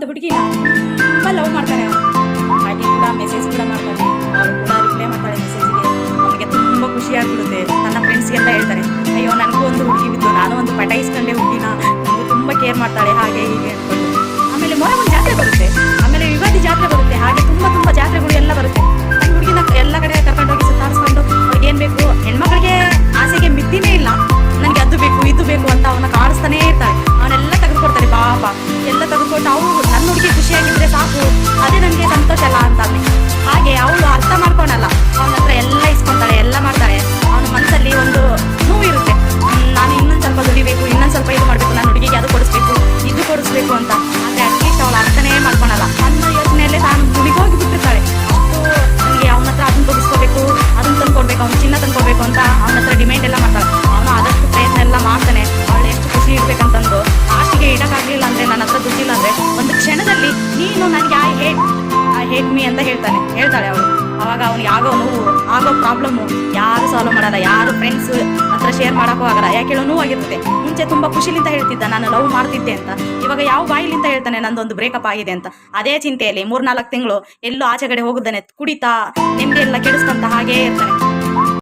ಒಂದು ಹುಡುಗಿನ ತುಂಬ ಲವ್ ಮಾಡ್ತಾನೆ ಅವನು. ಹಾಗೆ ಕೂಡ ಮೆಸೇಜ್ ಕೂಡ ಮಾಡ್ತಾನೆ, ಅವಳು ಕೂಡ ರಿಪ್ಲೈ ಮಾಡ್ತಾಳೆ ಮೆಸೇಜ್ಗೆ. ಅವನಿಗೆ ತುಂಬ ಖುಷಿ ಆಗ್ಬಿಡುತ್ತೆ. ತನ್ನ ಫ್ರೆಂಡ್ಸ್ಗೆಲ್ಲ ಹೇಳ್ತಾರೆ, ಅಯ್ಯೋ ನನಗೂ ಒಂದು ಹುಡುಗಿ ಬಿದ್ದು ನಾನು ಒಂದು ಪಟಾಯಿಸ್ಕೊಂಡೆ ಹುಡುಗಿನ, ನನಗೂ ತುಂಬ ಕೇರ್ ಮಾಡ್ತಾಳೆ ಹಾಗೆ ಹೀಗೆ ಅಂದ್ಕೊಂಡು. ಆಮೇಲೆ ಮೊರವನ್ ಜಾತ್ರೆ ಬರುತ್ತೆ, ಆಮೇಲೆ ಯುಗಾದಿ ಜಾತ್ರೆ ಬರುತ್ತೆ, ಹಾಗೆ ತುಂಬ ಜಾತ್ರೆಗಳು ಎಲ್ಲ ಬರುತ್ತೆ. ನನ್ನ ಹುಡುಗಿನ ಎಲ್ಲ ಕಡೆ ಕರ್ಕೊಂಡೋಗಿ ಸುತ್ತಾರಿಸ್ಕೊಂಡು ಅವ್ರಿಗೆ ಏನು ಬೇಕು, ಹೆಣ್ಮಕ್ಳಿಗೆ ಆಸೆಗೆ ಮಿತಿನೇ ಇಲ್ಲ, ನನಗೆ ಅದು ಬೇಕು ಇದು ಬೇಕು ಅಂತ ಅವನ್ನ ಕಾಡಿಸ್ತಾನೇ ಇರ್ತಾರೆ. ಅವನ್ನೆಲ್ಲ ತೆಗೆದುಕೊಡ್ತಾರೆ ಪಾಪ, ಎಲ್ಲ ತೆಗೆದುಕೊಟ್ಟು ಅವಳು ನನ್ನ ಹುಡುಗಿ ಖುಷಿಯಾಗಿದ್ರೆ ಸಾಕು, ಅದೇ ನನಗೆ ಸಂತೋಷ ಅಲ್ಲ ಅಂತಾನೆ. ಹಾಗೆ ಅವಳು ಅರ್ಥ ಮಾಡ್ಕೊಳಲ್ಲ, ಅವನ ಹತ್ರ ಎಲ್ಲ ಇಸ್ಕೊತಾಳೆ, ಎಲ್ಲ ಮಾಡ್ತಾಳೆ. ಅವನ ಮನಸ್ಸಲ್ಲಿ ಒಂದು ನೋವು ಇರುತ್ತೆ, ನಾನು ಇನ್ನೊಂದು ಸ್ವಲ್ಪ ದುಡಿಬೇಕು, ಇನ್ನೊಂದು ಸ್ವಲ್ಪ ಇದು ಮಾಡಬೇಕು, ನನ್ನ ಹುಡುಗಿಗೆ ಅದು ಕೊಡಿಸ್ಬೇಕು ಇದು ಕೊಡಿಸ್ಬೇಕು ಅಂತ. ಆದರೆ ಅಟ್ಲೀಸ್ಟ್ ಅವಳು ಅರ್ಥನೇ ಮಾಡ್ಕೊಳಲ್ಲ. ನನ್ನ ಯೋಚನೆಯಲ್ಲೇ ತಾನು ಮುಳುಗೋಗಿ ಬಿಟ್ಟಿರ್ತಾಳೆ. ಅಷ್ಟು ನನಗೆ ಅವನ ಹತ್ರ ಅದನ್ನ ತೊಗಿಸ್ಕೋಬೇಕು, ಅದನ್ನ ತಂದ್ಕೊಡ್ಬೇಕು, ಅವ್ನು ಚಿನ್ನ ತಂದ್ಕೊಡ್ಬೇಕು ಅಂತ ಅವನ ಹತ್ರ ಡಿಮ್ಯಾಂಡ್ ಎಲ್ಲ ಮಾಡ್ತಾಳೆ. ಅವನು ಆದಷ್ಟು ಪ್ರಯತ್ನ ಎಲ್ಲ ಮಾಡ್ತಾನೆ, ಅವಳು ಎಷ್ಟು ಖುಷಿ ಇರ್ಬೇಕಂತಂದು. ಲಾಸ್ಟಿಗೆ ಇಡೋಕ್ಕಾಗಲಿಲ್ಲ ಅಂದರೆ, ನನ್ನ ಹತ್ರ ದುಡ್ಡಿಲ್ಲ ಅಂದರೆ ಒಂದು ಕ್ಷಣದಲ್ಲಿ ನೀನು ನನಗೆ ಐ ಹೇಟ್ ಮೀ ಅಂತ ಹೇಳ್ತಾಳೆ ಅವಳು. ಅವಾಗ ಅವನಿಗೆ ಆಗೋ ನೋವು, ಆಗೋ ಪ್ರಾಬ್ಲಮ್ಮು ಯಾರು ಸಾಲ್ವ್ ಮಾಡಲ್ಲ, ಯಾರು ಫ್ರೆಂಡ್ಸ್ ಹತ್ರ ಶೇರ್ ಮಾಡೋಕ್ಕೂ ಆಗಲ್ಲ. ಯಾಕೆ ಹೇಳೋ ನೋವಾಗಿರುತ್ತೆ. ಮುಂಚೆ ತುಂಬ ಖುಷಿಲಿಂದ ಹೇಳ್ತಿದ್ದ ನಾನು ಲವ್ ಮಾಡ್ತಿದ್ದೆ ಅಂತ, ಇವಾಗ ಯಾವ ಬಾಯಿಲಿಂದ ಹೇಳ್ತಾನೆ ನಂದೊಂದು ಬ್ರೇಕಪ್ ಆಗಿದೆ ಅಂತ. ಅದೇ ಚಿಂತೆಯಲ್ಲಿ 3-4 ತಿಂಗಳು ಎಲ್ಲೂ ಆಚೆ ಕಡೆ ಹೋಗುತ್ತಾನೆ, ಕುಡಿತಾ ನೆಮ್ಮದಿ ಎಲ್ಲ ಕೆಡಿಸ್ಕೊಂತ ಹಾಗೇ ಇರ್ತಾನೆ.